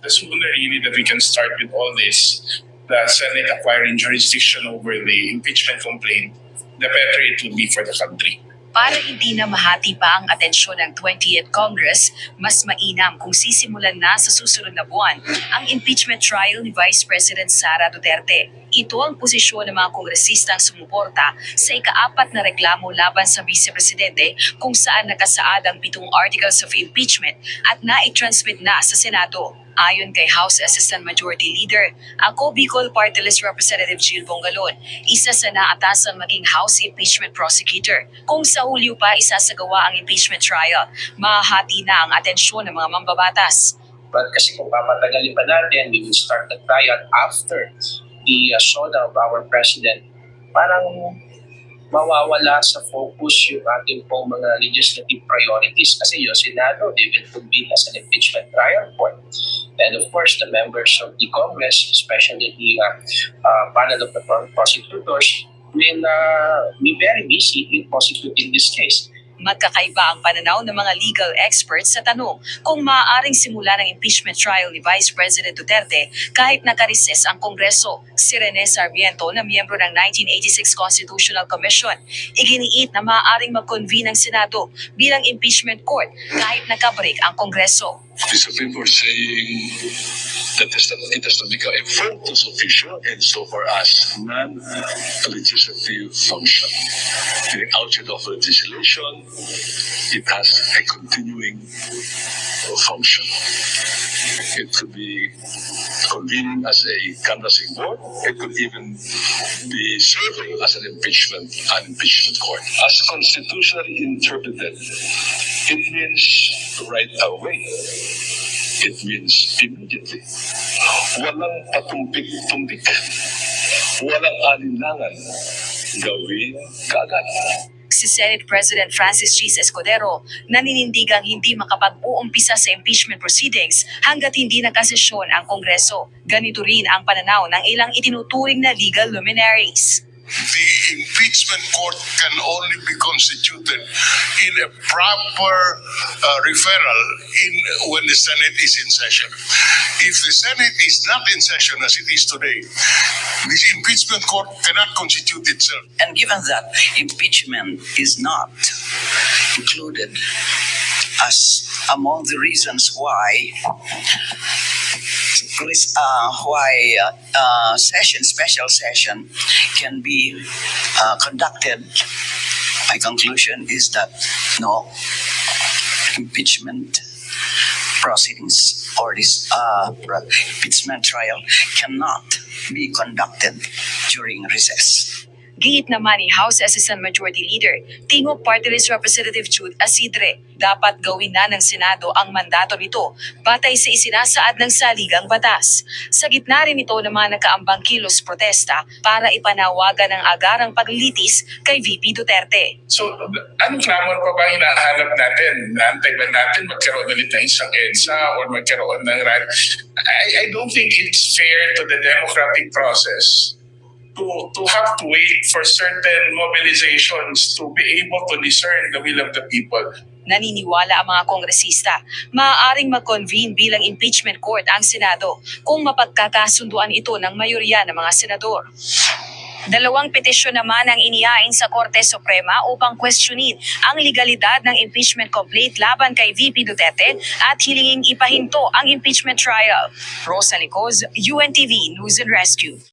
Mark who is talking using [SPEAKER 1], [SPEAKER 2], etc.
[SPEAKER 1] the sooner really that we can start with all this, the Senate acquiring jurisdiction over the impeachment complaint, the better it will be for the country.
[SPEAKER 2] Para hindi na mahati pa ang atensyon ng 20th Congress, mas mainam kung sisimulan na sa susunod na buwan ang impeachment trial ni Vice President Sara Duterte. Ito ang posisyon ng mga kongresistang sumuporta sa ika-4 na reklamo laban sa Vice Presidente kung saan nakasaad ang 7 articles of impeachment at na-transmit na sa Senado. Ayon kay House Assistant Majority Leader, ako Bicol Party List Representative Jill Bongalon, isa sa naatasang maging House Impeachment Prosecutor. Kung sa Hulyo pa isasagawa ang impeachment trial, mahahati na ang atensyon ng mga mambabatas.
[SPEAKER 3] But kasi kung papatagalin pa natin, we will start the trial after the showdown of our President. Parang mawawala sa focus yung ating pong mga legislative priorities kasi yung Senado, they will convene as an impeachment trial court. And of course, the members of the Congress, especially the panel of the prosecutors, will be very busy in prosecuting this case.
[SPEAKER 2] Magkakaiba ang pananaw ng mga legal experts sa tanong kung maaaring simula ng impeachment trial ni Vice President Duterte kahit nakareses ang Kongreso. Si Rene Sarmiento na miyembro ng 1986 Constitutional Commission, iginiit na maaaring mag-convene ang Senado bilang impeachment court kahit nakabreak ang Kongreso.
[SPEAKER 4] These people are saying that it has not become a focus official and so for us, non-legislative function. The outset of legislation, it has a continuing function. It could be convened as a canvassing board. It could even be serving as an impeachment court. As constitutionally interpreted, it means right away. It means immediately. Walang patumpik-tumpik. Walang alinlangan. Gawin kaagad.
[SPEAKER 2] Si Senate President Francis Chis Escudero naninindigang hindi makapag-uumpisa sa impeachment proceedings hanggat hindi nakasesyon ang Kongreso. Ganito rin ang pananaw ng ilang itinuturing na legal luminaries.
[SPEAKER 5] The impeachment court can only be constituted in a proper referral when the Senate is in session. If the Senate is not in session as it is today, this impeachment court cannot constitute itself.
[SPEAKER 6] And given that impeachment is not included as among the reasons why special session can be conducted, my conclusion is that no impeachment proceedings or this impeachment trial cannot be conducted during recess.
[SPEAKER 2] Giit naman ni House Assistant Majority Leader, Tingog Party List Representative Jude Asidre, dapat gawin na ng Senado ang mandato nito batay sa isinasaad ng saligang batas. Sa gitna rin ito ng mga nakaambang kilos protesta para ipanawagan ng agarang paglitis kay VP Duterte.
[SPEAKER 1] So, anong clamor pa ba hinahanap natin? Naantay ba natin magkaroon ulit ng isang EDSA or magkaroon ng RAD? I don't think it's fair to the democratic process to have to wait for certain mobilizations to be able to discern the will of the people.
[SPEAKER 2] Naniniwala ang mga kongresista, maaaring mag-convene bilang impeachment court ang Senado kung mapagkakasunduan ito ng mayorya ng mga senador. 2 petisyon naman ang inihain sa Korte Suprema upang questionin ang legalidad ng impeachment complaint laban kay VP Duterte at hilinging ipahinto ang impeachment trial. Rosa Licoz, UNTV News and Rescue.